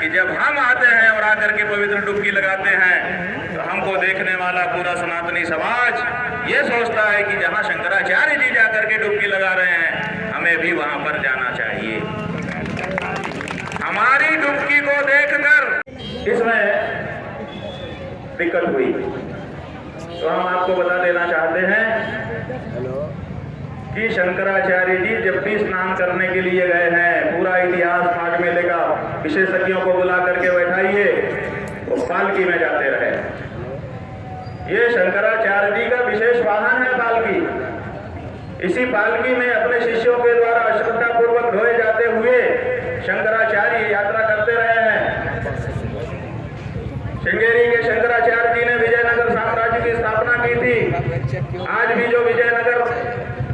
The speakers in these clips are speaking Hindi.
कि जब हम आते हैं और आकर के पवित्र डुबकी लगाते हैं तो हमको देखने वाला पूरा सनातनी समाज ये सोचता है कि जहां शंकराचार्य जी जाकर के डुबकी लगा रहे हैं हमें भी वहां पर जाना चाहिए। हमारी डुबकी को देखकर इसमें दिक्कत हुई तो हम आपको बता देना चाहते हैं कि शंकराचार्य जी जब भी स्नान करने के लिए गए हैं, पूरा इतिहास माघ मेले का विशेषज्ञों को बुला करके बैठाइए, वो पालकी में जाते रहे। ये शंकराचार्य जी का विशेष वाहन है पालकी। इसी पालकी में अपने शिष्यों के द्वारा श्रद्धा पूर्वक ढोए जाते हुए शंकराचार्य यात्रा करते रहे हैं। श्रृंगेरी के शंकराचार्य जी ने विजयनगर साम्राज्य की स्थापना की थी। आज भी जो विजयनगर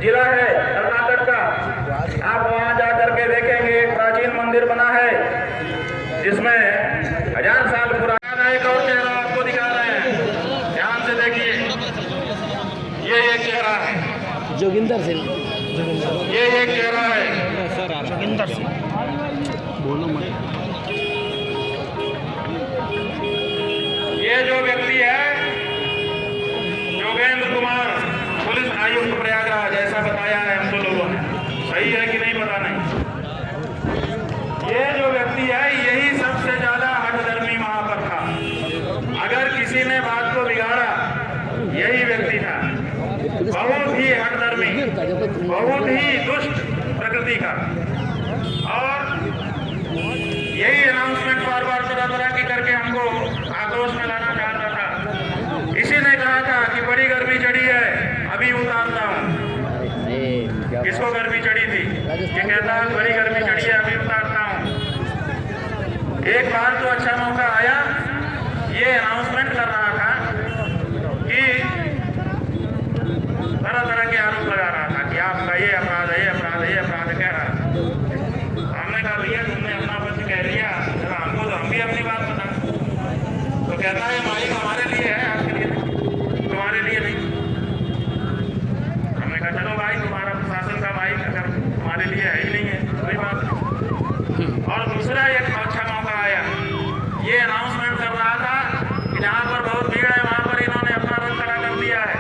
जिला है कर्नाटक का, आप वहां जाकर के देखेंगे एक प्राचीन मंदिर बना है जिसमें 1000 साल पुराना एक और चेहरा आपको दिखा रहे हैं। ध्यान से देखिए, ये एक चेहरा है जोगिंदर सिंह, ये एक चेहरा है जोगिंदर सिंह। बोलो मत। ये जो व्यक्ति है योगेंद्र कुमार, पुलिस आयुक्त प्रयागराज, ऐसा बताया है हमको लोगों ने, सही है कि नहीं पता नहीं। ये जो व्यक्ति है यही सबसे ज्यादा हठधर्मी वहां पर था। अगर किसी ने बात को बिगाड़ा यही व्यक्ति था। बहुत ही हठधर्मी, बहुत ही दुष्ट प्रकृति का, और यही अनाउंसमेंट बार बार तरह की करके हमको आक्रोश में लाना चाहता था। इसी ने कहा था कि बड़ी गर्मी चढ़ी है, अभी उतारता हूँ। किसको गर्मी चढ़ी थी? ये कहता है बड़ी गर्मी चढ़ी है, अभी उतारता हूँ। एक बार तो अच्छा मौका आया, ये अनाउंसमेंट कर रहा था कि तरह तरह के आरोप लगा रहा था कि आपका ये अपराध है, ये अपराध है, ये अपराध कह रहा था। हमने कहा भैया तुमने अपना पक्ष कह लिया, हमको तो हम भी अपनी बात बता। तो कहता है माइक हमारे लिए है, आपके लिए तुम्हारे लिए नहीं। हमने कहा चलो भाई तुम्हारा प्रशासन का माइक अगर तुम्हारे लिए है ही नहीं है कोई बात नहीं। और दूसरा एक अच्छा मौका आया, ये अनाउंसमेंट कर रहा था कि जहाँ पर बहुत भीड़ है वहाँ पर इन्होंने अपना रंग खड़ा कर दिया है,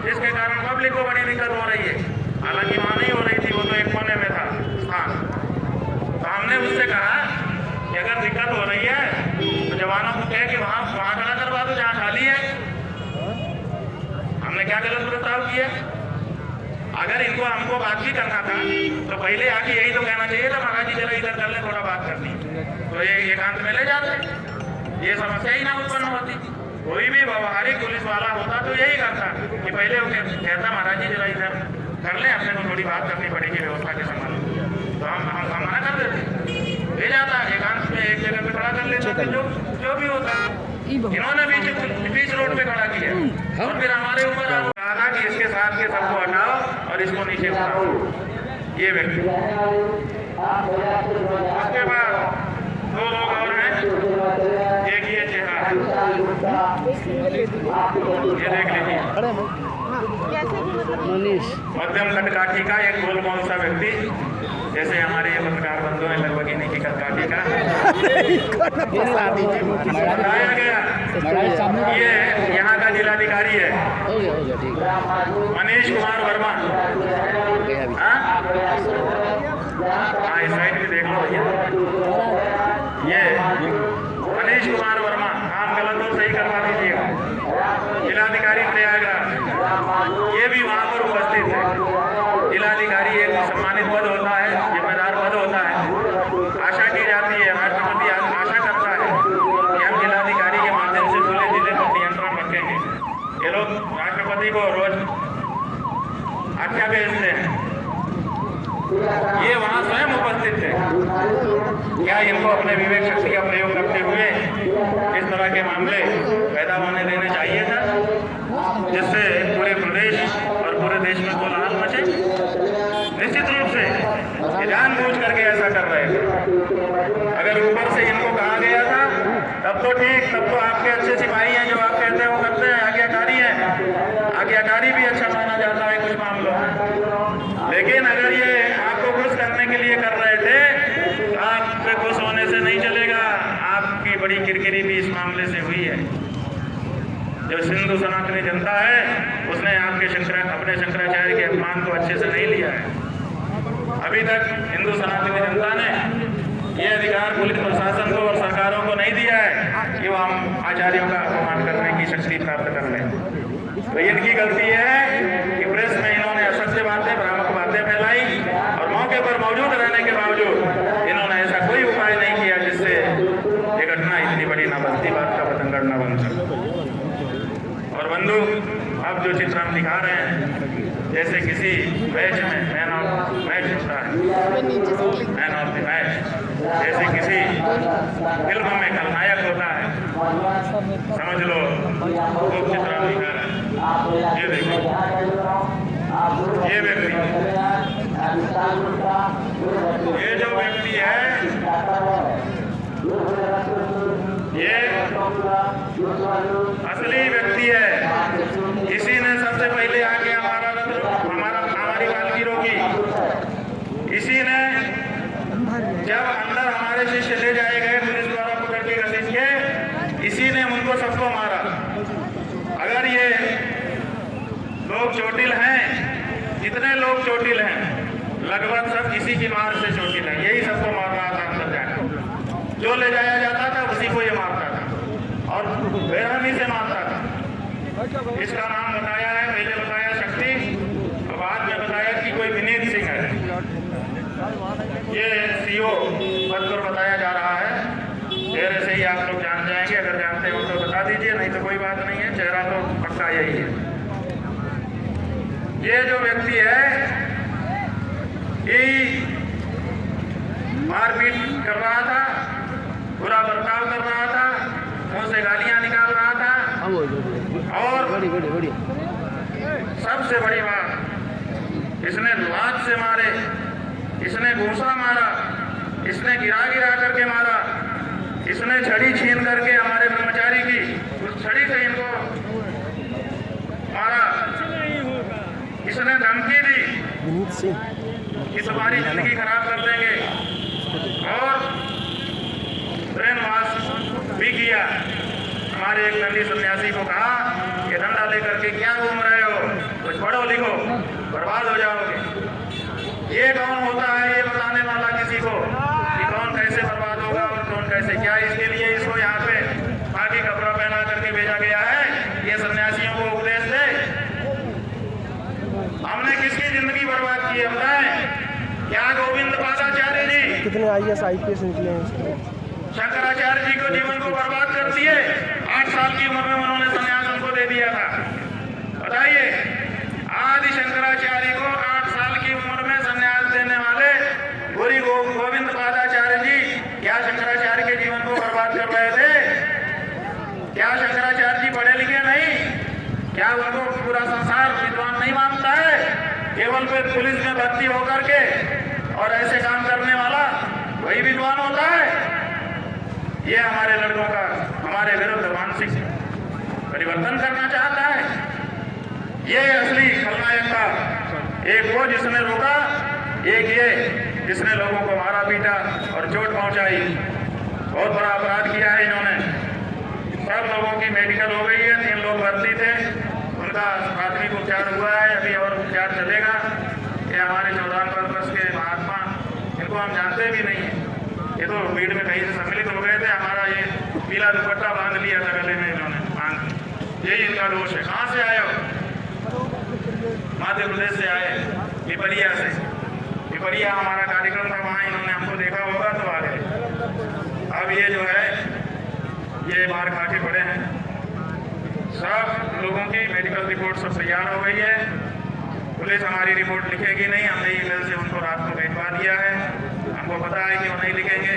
जिसके कारण पब्लिक को बड़ी दिक्कत हो रही है। हालांकि वहाँ नहीं हो रही थी, वो तो एक कोने में था स्थान। तो हमने उससे कहा कि अगर दिक्कत हो रही है तो जवानों को कहे कि वहाँ खड़ा करवा दो जहाँ खाली है। हमने क्या गलत प्रस्ताव किया? अगर इनको हमको बात भी करना था तो पहले आके यही तो कहना चाहिए था, महाराज जी जरा इधर कर ले, थोड़ा बात करनी, तो ये एकांत में ले जाते, ये समस्या ही ना उत्पन्न होती। कोई भी व्यवहारिक पुलिस वाला होता तो यही करता कि पहले वो कहता महाराज जी जरा इधर कर ले, अपने को थोड़ी बात करनी पड़ेगी व्यवस्था के संबंध। तो हम मना कर देते, ले जाता एकांत में एक जगह पे खड़ा कर लेता, जो भी होता। इन्होंने बीच रोड पे खड़ा किया और फिर हमारे ऊपर कहा था कि इसके साथ के सबको हटाओ और इसको नीचे उतारो, ये व्यक्ति। उसके बाद 2 लोग और हैं, एक ये चेहरा है, ये देख लीजिए, मध्यम कदकाठी का एक गोल कौन सा व्यक्ति, जैसे हमारे ये पत्रकार बंधु हैं लगभग इन्हीं की कदकाठी का बताया गया। ये यहाँ का जिलाधिकारी है मनीष कुमार वर्मा। हाँ इस साइड भी देख लो भैया, ये मनीष कुमार वर्मा, काम गलत हो सही करवा दीजिएगा, जिलाधिकारी प्रयागराज। ये भी वहाँ पर उपस्थित है। जिलाधिकारी एक सम्मानित पद होता है, जिम्मेदार पद होता है। आशा की जाती है, राष्ट्रपति आशा करता है कि हम जिलाधिकारी के माध्यम से पूरे जिले पर नियंत्रण रखेंगे। ये लोग राष्ट्रपति को रोज आज्ञा भेजते हैं, ये वहाँ स्वयं उपस्थित थे। क्या इनको अपने विवेक शक्ति का प्रयोग करते हुए इस तरह के मामले पैदा होने देने चाहिए था, जिससे पूरे प्रदेश और पूरे देश में कोलाहल मचे? निश्चित रूप से ये जानबूझ करके ऐसा कर रहे थे। अगर ऊपर से इनको कहा गया था तब तो ठीक, तब तो आपके अच्छे सिपाही हैं, जो आप कहते हैं वो करते हैं, आज्ञाकारी हैं। आज्ञाकारी भी अच्छा माना जाता है कुछ मामलों में, लेकिन अगर ये आपको खुश करने के लिए कर रहे थे तो आप पे खुश होने से नहीं चलेगा। आप बड़ी किरकिरी भी इस मामले से हुई है। जो सिंधु सनातनी जनता है उसने आपके अपने शंकराचार्य के अपमान को अच्छे से नहीं लिया है। अभी तक हिंदू सनातनी जनता ने ये अधिकार पुलिस प्रशासन को और सरकारों को नहीं दिया है कि वो हम आचार्यों का अपमान करने की शक्ति प्राप्त कर लें। तो इनकी गलती है कि प्रेस में इन्होंने असत्य बातें, भ्रामक बातें फैलाई और मौके पर मौजूद रहने के बावजूद इन्होंने ऐसा कोई उपाय नहीं किया जिससे ये घटना इतनी बड़ी ना बनती, बात का पतंगड़ न बन सके। और बंधु, अब जो चित्र हम दिखा रहे हैं, जैसे किसी मैच में मैन ऑफ मैच होता है, मैन ऑफ द मैच, जैसे किसी फिल्म में खलनायक होता है, समझ लो वो चित्र हम दिखा रहे हैं। ये देखो, ये व्यक्ति, ये जो व्यक्ति है, ये असली व्यक्ति है। इसी ने सबसे पहले आके हमारी पालकी रोकी। इसी ने जब अंदर हमारे शिष्य ले जाए गए पुलिस द्वारा पकड़ के घसीट के, इसी ने उनको सबको मारा। अगर ये लोग चोटिल हैं, जितने लोग चोटिल हैं लगभग सब इसी की मार से चोटिल हैं। यही सबको मार रहा था अंदर जाकर। जो ले जाया जाता था उसी को ये मारता था और बेरहमी से मारता था। इसका नाम बताया है, पहले बताया शक्ति, और बाद में बताया कि कोई विनीत सिंह है। ये सीओ पद पर बताया जा रहा है। चेहरे से ही आप लोग जान जाएंगे, अगर जानते हो तो बता दीजिए, नहीं तो कोई बात नहीं है, चेहरा तो पक्का यही है। ये जो व्यक्ति है ये मारपीट कर रहा था, बुरा बर्ताव कर रहा था, मुंह से गालियां निकाल रहा था। और सबसे बड़ी बात, इसने लात से मारे, इसने घूसा मारा, इसने गिरा करके मारा, इसने छड़ी छीन करके हमारे ब्रह्मचारी की उस छड़ी से इनको मारा। इसने धमकी दी कि तुम्हारी जिंदगी खराब कर देंगे और ब्रेन वॉश भी किया। हमारे एक नंदी सन्यासी को कहा कि डंडा लेकर के क्या घूम रहे हो, कुछ पढ़ो लिखो, बर्बाद हो जाओगे। ये कौन होता है ये बताने वाला किसी को कि कौन कैसे बर्बाद होगा और कौन कैसे क्या? इसके लिए इसको यहाँ पे बाकी कपड़ा पहना करके भेजा गया है, ये सन्यासियों को उपदेश दे। हमने किसकी जिंदगी बर्बाद की है बताएं? क्या गोविंद पादाचार्य जी कितने IAS IPS निकले हैं इसके? शंकराचार्य जी को जीवन को बर्बाद कर दिए। 8 साल की उम्र में उन्होंने संन्यास उनको दे दिया था। बताइए, आदि शंकराचार्य को 8 साल की उम्र में संन्यास देने वाले गुरु गोविंद पादाचार्य जी क्या शंकराचार्य के जीवन को बर्बाद कर रहे थे? क्या शंकराचार्य जी पढ़े लिखे नहीं? क्या उनको पूरा संसार विद्वान नहीं मानता है? केवल फिर पुलिस में भर्ती होकर के और ऐसे काम करने वाला वही विद्वान होता है? ये हमारे लड़कों का हमारे विरुद्ध मानसिक परिवर्तन करना चाहता है। ये असली खलनायक था। एक वो जिसने रोका, एक ये जिसने लोगों को मारा पीटा और चोट पहुंचाई। बहुत बड़ा अपराध किया है इन्होंने। सब लोगों की मेडिकल हो गई है, 3 लोग भर्ती थे, उनका प्राथमिक उपचार हुआ है, अभी और उपचार चलेगा। ये हमारे 14 वर्ष के महात्मा, इनको हम जानते भी नहीं हैं। ये तो भीड़ में कहीं से सम्मिलित हो गए थे। हमारा ये पीला दुपट्टा बांध लिया था गले में इन्होंने, बांध। यही इनका दोष है। कहाँ से आए हो? मध्य प्रदेश से आए, पिपरिया से। पिपरिया हमारा कार्यक्रम था, वहाँ इन्होंने हमको देखा होगा तो आ गए। अब ये जो है ये मार खा के पड़े हैं। सब लोगों की मेडिकल रिपोर्ट सब तैयार हो गई है। पुलिस हमारी रिपोर्ट लिखेगी नहीं, हमने ईमेल से उनको रात को भिजवा दिया है। हमको पता है कि वो नहीं लिखेंगे,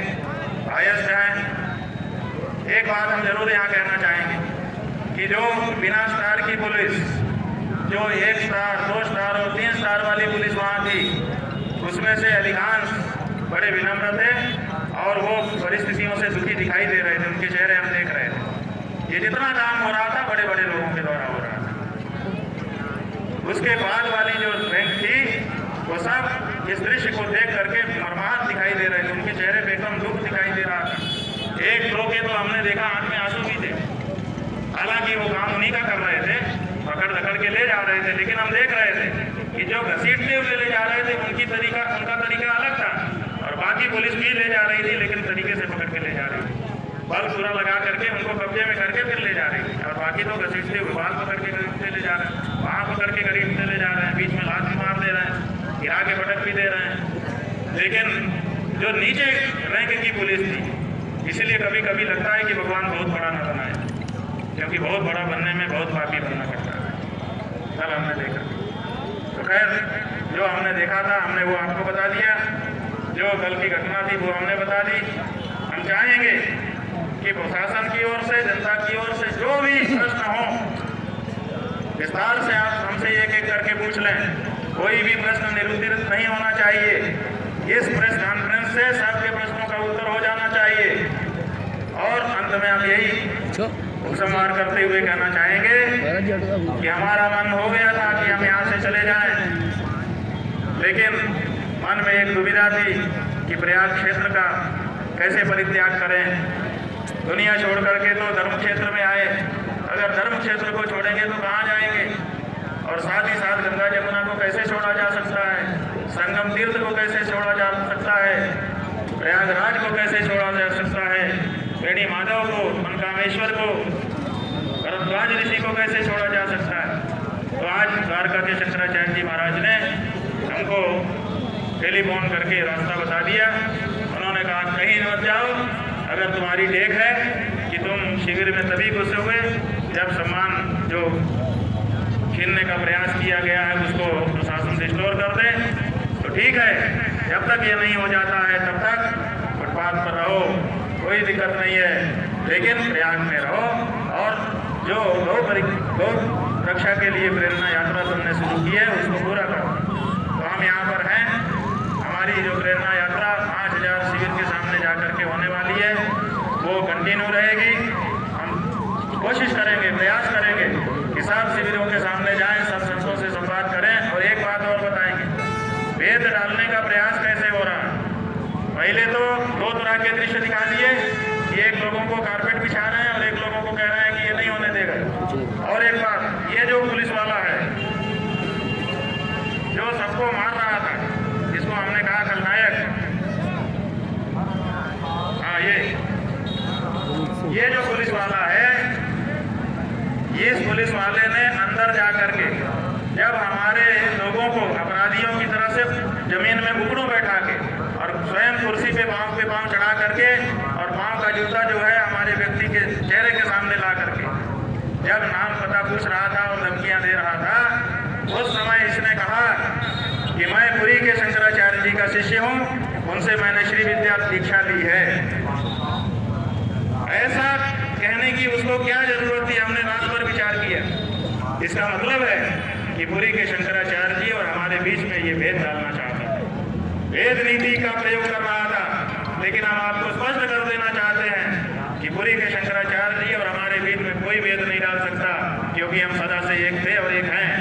बायस्ड है। एक बात हम जरूर यहाँ कहना चाहेंगे कि जो बिना स्टार की पुलिस, जो 1 स्टार 2 स्टार और 3 स्टार वाली पुलिस वहाँ थी, उसमें से अधिकांश बड़े विनम्र थे और वो परिस्थितियों से दुखी दिखाई दे रहे थे। उनके चेहरे हम देख रहे थे। ये जितना काम हो रहा था बड़े बड़े लोगों के द्वारा हो रहा था। उसके बाद वाली जो रैंक थी वो सब इस दृश्य को देख करके मर्माहत दिखाई दे रहे थे। उनके चेहरे पे एकदम दुख दिखाई दे रहा था। एक प्रो के रोके तो हमने देखा आंख में आंसू भी थे। हालांकि वो काम उन्हीं का कर रहे थे, पकड़ धकड़ के ले जा रहे थे, लेकिन हम देख रहे थे कि जो घसीटते हुए ले जा रहे थे उनका तरीका अलग था, और बाकी पुलिस भी ले जा रही थी लेकिन तरीके से पकड़ के ले जा रही थी। बल पूरा लगा करके उनको कब्जे में करके फिर ले जा रही थी, और बाकी तो घसीटते हुए बाल पकड़ के घसीटते ले जा रहे हैं, वहाँ पकड़ के घसीटते ले जा रहे हैं, बीच में लात भी मार दे रहे हैं, गिरा के पटक भी दे रहे हैं। लेकिन जो नीचे रैंक की पुलिस थी, इसीलिए कभी कभी लगता है कि भगवान बहुत बड़ा न बनाए, क्योंकि बहुत बड़ा बनने में बहुत पापी बनना पड़ता है। कल हमने देखा, तो खैर जो हमने देखा था हमने वो आपको बता दिया, जो कल की घटना थी वो हमने बता दी। हम चाहेंगे कि प्रशासन की ओर से, जनता की ओर से जो भी प्रश्न हो विस्तार से आप हमसे एक एक करके पूछ लें, कोई भी प्रश्न निरुत्तरित नहीं होना चाहिए। इस प्रेस कॉन्फ्रेंस से सबके प्रश्नों का उत्तर हो जाना चाहिए। और अंत में हम यही उपसंहार करते हुए कहना चाहेंगे कि हमारा मन हो गया था कि हम यहाँ से चले जाएं, लेकिन मन में एक दुविधा थी कि प्रयाग क्षेत्र का कैसे परित्याग करें। दुनिया छोड़ करके तो धर्म क्षेत्र में आए, अगर धर्म क्षेत्र को छोड़ेंगे तो कहाँ जाएंगे, और साथ ही साथ गंगा जमुना को कैसे छोड़ा जा सकता है, संगम तीर्थ को कैसे छोड़ा जा सकता है, प्रयागराज को कैसे छोड़ा जा सकता है, बेड़ी माधव को, मनकामेश्वर को, भरद्वाज ऋषि को कैसे छोड़ा जा सकता है। तो आज द्वारका के शंकराचार्य जी महाराज ने हमको टेलीफोन करके रास्ता बता दिया। उन्होंने कहा कहीं मत जाओ, अगर तुम्हारी टेक है कि तुम शिविर में तभी घुसे हुए जब सम्मान जो छीनने का प्रयास किया गया है उसको प्रशासन रिस्टोर कर दे, तो ठीक है। जब तक ये नहीं हो जाता है तब तक फुटपाथ पर रहो, कोई दिक्कत नहीं है, लेकिन प्रयाग में रहो। और जो गौ रक्षा के लिए प्रेरणा यात्रा तुमने शुरू की है उसको पूरा करो। तो हम यहाँ पर हैं, हमारी जो प्रेरणा यात्रा 5000 शिविर के सामने जाकर के होने वाली है वो कंटिन्यू रहेगी। हम कोशिश करेंगे, प्रयास करेंगे कि सब शिविरों के सामने जाएं, सब संतों से संवाद करें। और एक बात और बताएंगे, भेद डालने का प्रयास कैसे हो रहा है। पहले तो 2 तरह के दृश्य दिखा दिए कि एक लोगों को कारपेट बिछा रहे हैं और एक लोगों को कह रहे हैं कि ये नहीं होने देगा। और एक बात, ये जो पुलिस वाला है जो सबको मार रहा था, जिसको हमने कहा खलनायक, हाँ ये जो पुलिस वाला है, इस पुलिस वाले ने अंदर जा करके जब हमारे लोगों को अपराधियों की तरह से जमीन में घुटनों बैठा के और स्वयं कुर्सी पे पांव चढ़ा करके और पांव का जूता जो है हमारे व्यक्ति के चेहरे के सामने ला करके जब नाम पता पूछ रहा था और धमकियां दे रहा था, उस समय इसने कहा कि मैं पुरी के शंकराचार्य जी का शिष्य हूँ, उनसे मैंने श्री विद्या दीक्षा ली है। ऐसा कहने की उसको क्या जरूरत थी, हमने रात भर विचार किया। इसका मतलब है कि पुरी के शंकराचार्य जी और हमारे बीच में ये भेद डालना चाहता था, भेद नीति का प्रयोग कर रहा था। लेकिन हम आपको स्पष्ट कर देना चाहते हैं कि पुरी के शंकराचार्य जी और हमारे बीच में कोई भेद नहीं डाल सकता, क्योंकि हम सदा से एक थे और एक हैं।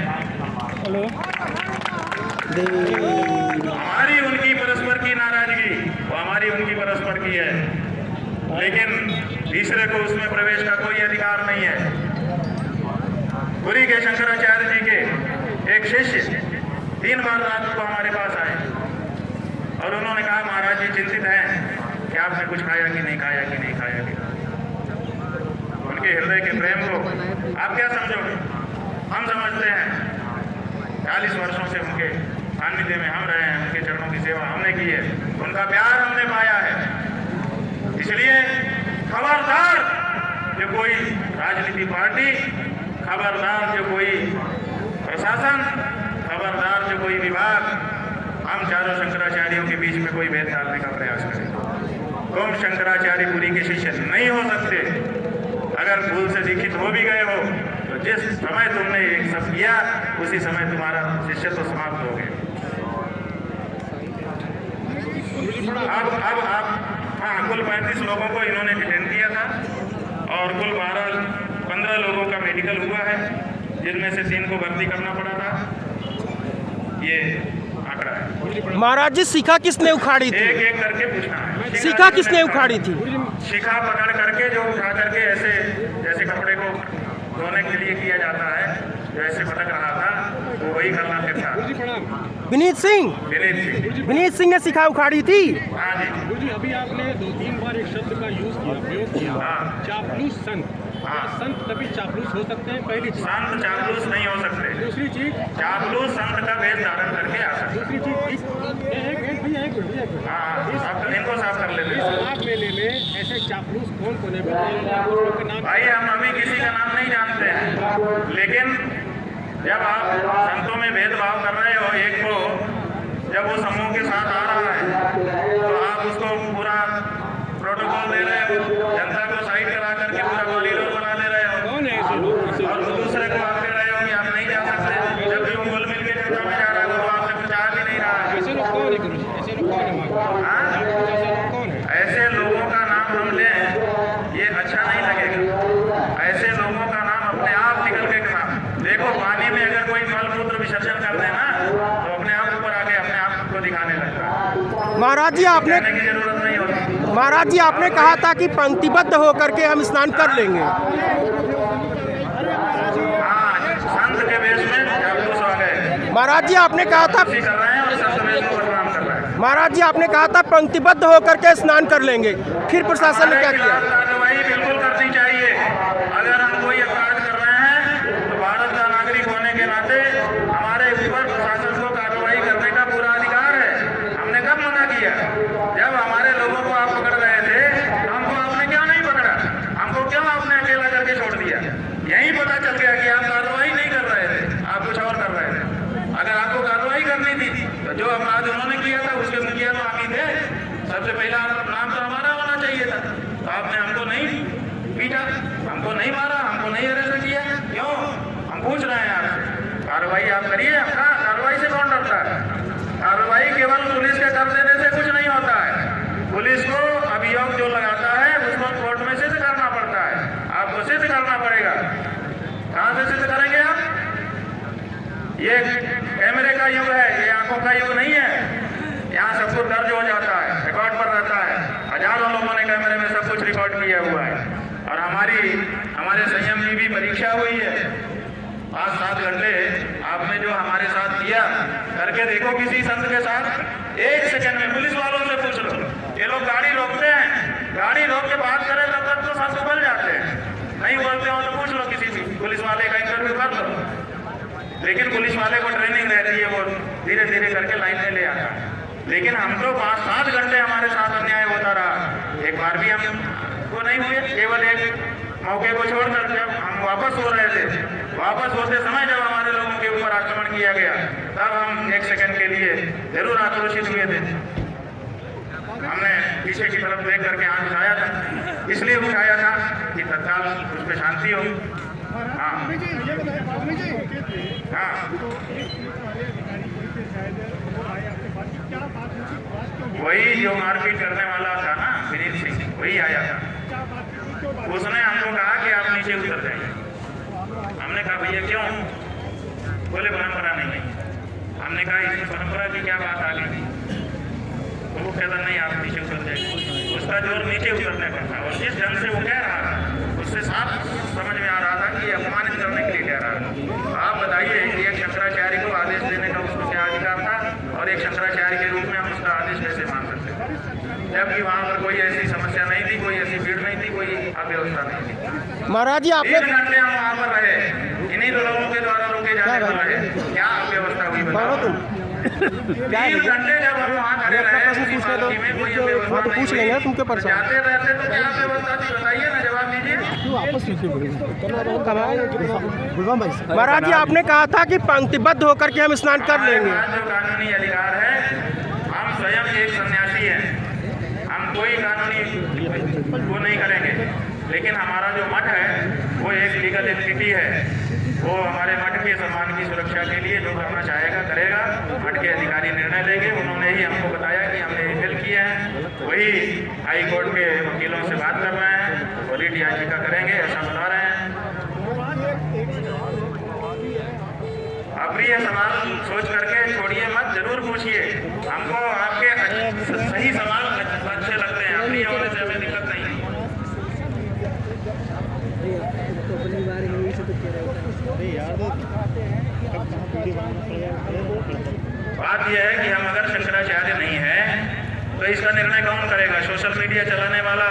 हमारी उनकी परस्पर की नाराजगी वो हमारी उनकी परस्पर की है, लेकिन तीसरे को उसमें प्रवेश का कोई अधिकार नहीं है। पुरी के शंकराचार्य जी के एक शिष्य 3 बार रात को हमारे पास आए और उन्होंने कहा महाराज जी चिंतित हैं कि आपने कुछ खाया कि नहीं खाया कि नहीं खाया कि। उनके हृदय के प्रेम को आप क्या समझोगे? हम समझते हैं। 40 वर्षों से उनके सानिध्य में हम रहे हैं, उनके चरणों की सेवा हमने की है, उनका प्यार हमने पाया है। इसलिए खबरदार जो कोई राजनीति पार्टी, खबरदार जो कोई प्रशासन, खबरदार जो कोई विभाग हम चारों शंकराचार्यों के बीच में कोई भेद डालने का प्रयास करें। तुम शंकराचार्य पुरी के शिष्य नहीं हो सकते। अगर भूल से दीक्षित हो भी गए हो तो जिस समय तुमने एक सब किया उसी समय तुम्हारा शिष्यत्व समाप्त हो गया। अब हाँ, कुल 35 लोगों को इन्होंने डिटेन किया था और कुल 15 लोगों का मेडिकल हुआ है, जिनमें से 3 को भर्ती करना पड़ा था। ये आंकड़ा पकड़ा है। महाराज जी शिखा किसने उखाड़ी थी? एक एक करके पूछना है। शिखा किसने उखाड़ी थी? शिखा पकड़ करके जो उठा करके ऐसे जैसे कपड़े को धोने के लिए किया जाता है, जो ऐसे पटक रहा था, वो वही करना फिर था। विनीत सिंह ने शिखा उखाड़ी थी। हाँ जी। गुरुजी, अभी आपने 2-3 बार एक शब्द का प्रयोग किया, हाँ। चापलूस संत। हाँ। संत तभी चापलूस हो सकते हैं, पहली चीज। संत चापलूस नहीं हो सकते। दूसरी चीज, चापलूस संत का वेश धारण करके आ सकते। दूसरी चीज एक मिनट। हाँ, आप इनको साफ कर लेते इस हैं। राग मेले में ऐसे चापलूस कौन है? बताइए, कुछ लोग के नाम। भाई हम अभी किसी का नाम नहीं जानते हैं, लेकिन जब आप संतों में भेदभाव कर रहे हो, एक को जब वो समूह के साथ आ रहा है तो आप उसको पूरा प्रोटोकॉल दे रहे हो, जनता को साइड करा करके पूरा कॉरिडोर बना दे रहे हो, कौन है ऐसे लोग? और दूसरे को आप कह रहे हो कि आप नहीं जा सकते। जब भी वो घुल मिल के जनता में जा रहा है तो आपसे कुछ आ भी नहीं रहा है। ऐसे लोग कौन है गुरुजी? ऐसे लोग कौन है वहाँ? हाँ? ऐसे लोग कौन है? ऐसे लोगों का नाम हम लें, ये अच्छा नहीं लगेगा। ऐसे लोगों का नाम अपने आप निकल के देखो, पानी में अगर कोई मल मूत्र विसर्जन कर देना तो अपने आप ऊपर आके अपने आप को दिखाने लगता है। महाराज जी कहने की जरूरत नहीं होती। महाराज जी आपने कहा था कि पंक्तिबद्ध होकर के हम स्नान कर लेंगे। हाँ, संत के वेश में चापलूस आ गए। महाराज जी आपने कहा था कर रहे हैं और संत वेश को बदनाम कर रहे हैं। महाराज जी आपने कहा था पंक्तिबद्ध होकर के स्नान कर लेंगे, फिर प्रशासन ने क्या हमारे किया? खिलाफ कार्रवाई बिल्कुल करनी चाहिए। अगर हम कोई अपराध कर रहे हैं तो भारत का नागरिक होने के नाते हमारे ऊपर प्रशासन को कार्रवाई करने का पूरा अधिकार है। हमने कब मना किया? जब हमारे लोगों को आप पकड़ रहे थे तो हमको आपने क्यों नहीं पकड़ा? हमको क्यों आपने अकेला करके छोड़ दिया? यही पता चल गया कि आप कार्रवाई नहीं कर रहे थे, आप कुछ और कर रहे थे। अगर आपको कार्रवाई करनी थी तो जो अपराध उन्होंने किया था उसके मुखिया तो हम ही थे। सबसे पहला नाम तो हमारा होना चाहिए था। तो आपने हमको नहीं पीटा, हमको नहीं मारा, हमको नहीं अरेस्ट किया, क्यों? हम पूछ रहे हैं आपसे। कार्रवाई आप करिए। अपना कार्रवाई से कौन डरता है? कार्रवाई केवल पुलिस के कर देने से कुछ नहीं होता है। पुलिस को अभियोग जो लगाता है उसको कोर्ट में सिद्ध करना पड़ता है। आपको सिद्ध करना पड़ेगा। कहाँ से सिद्ध करेंगे आप? ये कैमरे का युग है, ये आंखों का युग नहीं है। यहाँ सब कुछ दर्ज हो जाता है, रिकॉर्ड पर रहता है। हजारों लोगों ने कैमरे में सब कुछ रिकॉर्ड किया हुआ है। और हमारे संयम की भी परीक्षा हुई है। 5-7 घंटे आपने जो हमारे साथ किया, करके देखो किसी संत के साथ। 1 सेकंड में पुलिस वालों से पूछ लो। ये लोग गाड़ी रोकते हैं, गाड़ी रोक के बात करें तब तक तो सांस उबल जाते हैं। नहीं बोलते हो तो पूछ लो किसी भी पुलिस वाले का इंटरव्यू कर लो। लेकिन पुलिस वाले को ट्रेनिंग रहती है, वो धीरे धीरे करके लाइन में ले आता है। लेकिन हम तो 5-7 घंटे हमारे साथ अन्याय होता रहा। एक बार भी हमको नहीं हुए। केवल एक मौके को छोड़कर जब हम वापस हो रहे थे, वापस होते समय जब हमारे लोगों के ऊपर आक्रमण किया गया, तब हम 1 सेकंड के लिए जरूर आक्रोशित हुए थे। हमने पीछे की तरफ देख करके हाथ उठाया था। इसलिए उठाया था कि तत्काल उस पर शांति हो। हाँ हाँ, वही जो मारपीट करने वाला था ना, विनीत सिंह, वही आया था। उसने हमको कहा कि आप नीचे उतर जाइए। हमने कहा भैया क्यों? बोले परंपरा नहीं है। हमने कहा इसमें परंपरा की क्या बात आ गई? तो वो कहता नहीं आप नीचे उतर जाइए। उसका जोर नीचे उतरने पर था। और जिस ढंग से वो कह रहा था उससे साफ समझ में आ रहा था कि अपमानित करने के लिए कह रहा है। आप बताइए कि एक शंकराचार्य को आदेश देने का उसको क्या अधिकार था? और एक शंकराचार्य के रूप में हम उसका आदेश कैसे मान सकते? जबकि वहाँ पर कोई ऐसी समस्या नहीं थी, कोई ऐसी भीड़ नहीं थी, कोई अव्यवस्था नहीं थी। महाराज जी आपने 3 घंटे हम वहाँ पर रहे, इन्हीं लोगों के द्वारा रोके जाने पर रहे। क्या अव्यवस्था हुई बताओ? 3 घंटे जब हम वहाँ खड़े रहे, किसी पालकी में कोई अव्यवस्था नहीं पूछ लेंगे तुमके हुई। जाते रहते तो क्या अव्यवस्था थी बताइए ना, जवाब दीजिए। महाराज जी आपने कहा था कि पंक्तिबद्ध होकर के हम स्नान कर लेंगे। जो कानूनी अधिकार है, हम स्वयं एक सन्यासी हैं, हम कोई कानूनी वो नहीं करेंगे। लेकिन हमारा जो मठ है वो एक लीगल एंटिटी है। वो हमारे मठ के सम्मान की सुरक्षा के लिए जो करना चाहेगा करेगा। मठ के अधिकारी निर्णय लेंगे। उन्होंने ही हमको बताया कि हमने अपील किया है, वही हाई कोर्ट के वकीलों से बात कर रहे हैं, वो रिट याचिका करेंगे ऐसा बता रहे हैं। अप्रिय सवाल सोच करके छोड़िए मत, जरूर पूछिए। पूछिए, हमको आपके सही सवाल अच्छे लगते हैं, अपनी होने से हमें दिक्कत नहीं है। बात यह है कि हम अगर शंकराचार्य नहीं है तो इसका निर्णय कौन करेगा? सोशल मीडिया चलाने वाला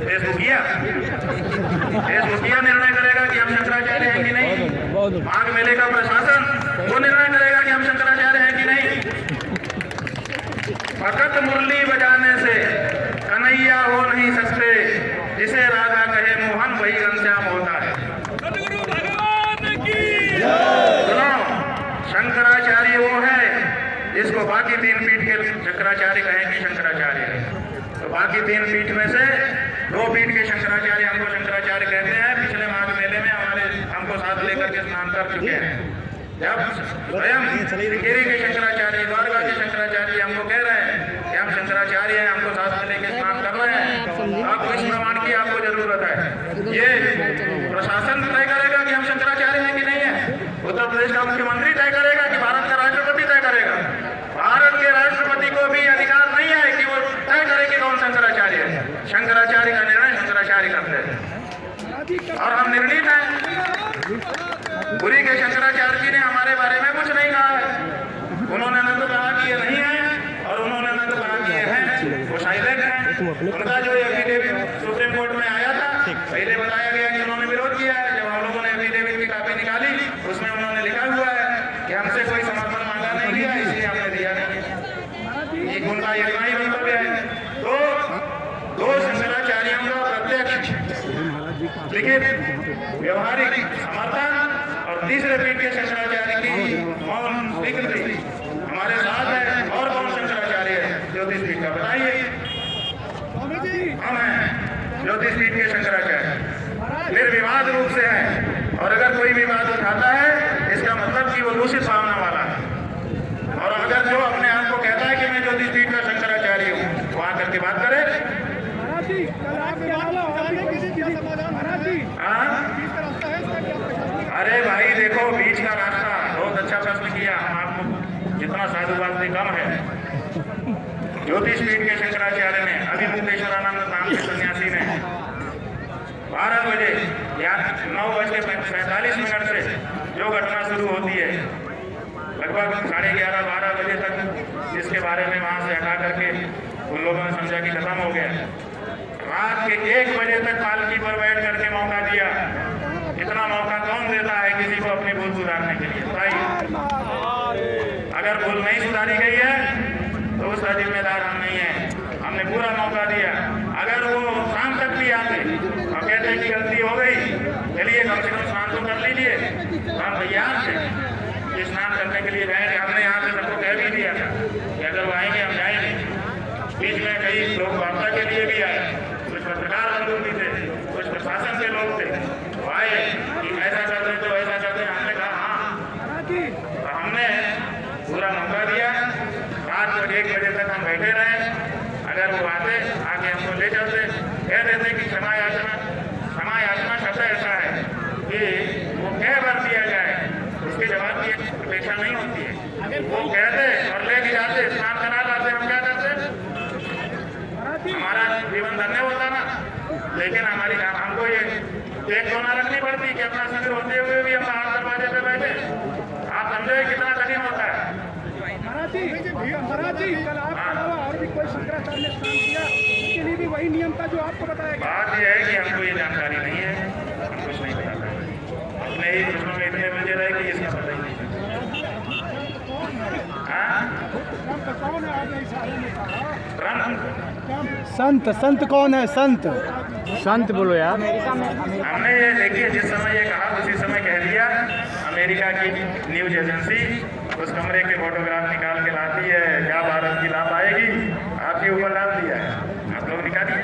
फेसबुकिया निर्णय करेगा कि हम शंकराचार्य हैं कि नहीं? माघ मेले का प्रशासन वो निर्णय करेगा कि हम शंकराचार्य हैं कि नहीं? फकत मुरली बजाने से कन्हैया हो नहीं सकते, जिसे राधा कहे मोहन वही घनश्याम होता है। सुनो, शंकराचार्य वो है जिसको बाकी 3 पीठ के शंकराचार्य कहें कि शंकराचार्य है। तो बाकी 3 पीठ में से 2 पीठ के शंकराचार्य हमको शंकराचार्य कहते हैं। पिछले माघ मेले में हमको साथ लेकर के स्नान कर चुके हैं। जब स्वयं श्रृंगेरी के शंकराचार्य, द्वारका के शंकराचार्य हमको कह रहे हैं कि हम शंकराचार्य हैं, हमको साथ में लेकर स्नान कर रहे हैं, आपको इस प्रमाण की आपको जरूरत है। ये प्रशासन तय करेगा कि हम शंकराचार्य हैं कि नहीं है? उत्तर प्रदेश का मुख्यमंत्री तय करेगा कि भारत का राष्ट्रपति तय करेगा? भारत के राष्ट्रपति को भी अधिकार नहीं है कि वो तय करे कि कौन शंकराचार्य है। शंकराचार्य का निर्णय शंकराचार्य करते हैं और हम निर्णीत हैं। पुरी के शंकराचार्य जी ने हमारे बारे में कुछ नहीं कहा है। उन्होंने न तो कहा कि ये नहीं है और उन्होंने न तो कहा कि ये है। वो साइलेंट है। उनका जो एफिडेविट सुप्रीम कोर्ट में आया था, पहले बताया गया कि उन्होंने विरोध किया है। जब हम लोगों ने एफिडेविट की कॉपी निकाली, उसमें उन्होंने लिखा हुआ है कि हमसे कोई समर्थन मांगा नहीं गया, इसलिए हमने दिया नहीं। उनका इतना ही वक्तव्य है। तो 2 शंकराचार्यों का प्रत्यक्ष लिखित व्यवहारिक समर्थन और तीसरे पीठ के शंकराचार्य की मौन स्वीकृति हमारे साथ है। और कौन शंकराचार्य है ज्योतिष पीठ का? बताइए। हम हैं ज्योतिष पीठ के शंकराचार्य, निर्विवाद रूप से है। और अगर कोई विवाद उठाता है, इसका मतलब कि वो दूषित भावना वाला है। और अगर जो अपने आप को कहता है कि मैं ज्योतिष पीठ का शंकराचार्य हूँ, वो आकर के बात करे। अरे भाई देखो, बीच का रास्ता, बहुत अच्छा प्रश्न किया। हम आपको जितना साधुवाद से कम है। ज्योतिष पीठ के शंकराचार्य ने, अभी मुक्तेश्वरानंद नाम के सन्यासी ने 12 बजे या 9:45 से जो घटना शुरू होती है, लगभग 11:30-12 बजे तक, जिसके बारे में वहां से हटा करके उन लोगों ने समझा कि खत्म हो गया। रात के 1 बजे तक पालकी पर बैठ करके मौका दिया। इतना मौका कौन देता है किसी को अपनी भूल सुधारने के लिए? बताइए। अगर भूल नहीं सुधारी गई है तो उसका जिम्मेदार हम नहीं है। हमने पूरा मौका दिया। अगर वो शाम तक भी आते और कहते हैं कि गलती हो गई, चलिए कम से कम स्नान तो कर लीजिए, हम तैयार थे कि स्नान करने के लिए जाएंगे। हमने यहाँ से सबको कह भी दिया था कि अगर वो आएंगे हम जाएंगे। बीच में कई लोग वार्ता के लिए भी आए, कुछ पत्रकार बंधु भी थे, कुछ प्रशासन के लोग थे, वो आए कि ऐसा करते तो ऐसा करते। हमने कहा हाँ, तो हमने पूरा मौका दिया। रात को 1 बजे तक हम बैठे रहे। अगर वो आते, आके हमको ले चलते, कह देते कि क्षमा याचना शब्द ऐसा है कि वो कह बार दिया जाए, उसके जवाब की अपेक्षा नहीं होती है। वो कहते और लेके जाते, स्नान करा लाते, हम क्या करते? हमारा जीवन धन्य होता ना। लेकिन हमको ये एक कोना रखनी पड़ती कि अपना शिविर होते हुए भी हम बाहर दरवाजे पे बैठे। आप समझो कितना कठिन होता है। कल आपके अलावा और भी कोई शंकराचार्य ने स्नान किया, उसके लिए भी वही नियम था जो आपको बताया गया। बात यह है कि हमको ये जानकारी नहीं है, हम कुछ नहीं बताते। अपने ही प्रश्नों में इतने बजे रहे कि इसका पता ही नहीं। कौन है आपने इशारे में कहा? संत कौन है? संत बोलो यार। हमने ये देखिए, जिस समय ये कहा उसी समय कह दिया। अमेरिका की न्यूज एजेंसी उस कमरे के फोटोग्राफ निकाल के लाती है, क्या भारत की ला पाएगी? आपके ऊपर डाल दिया है, आप लोग निकालिए।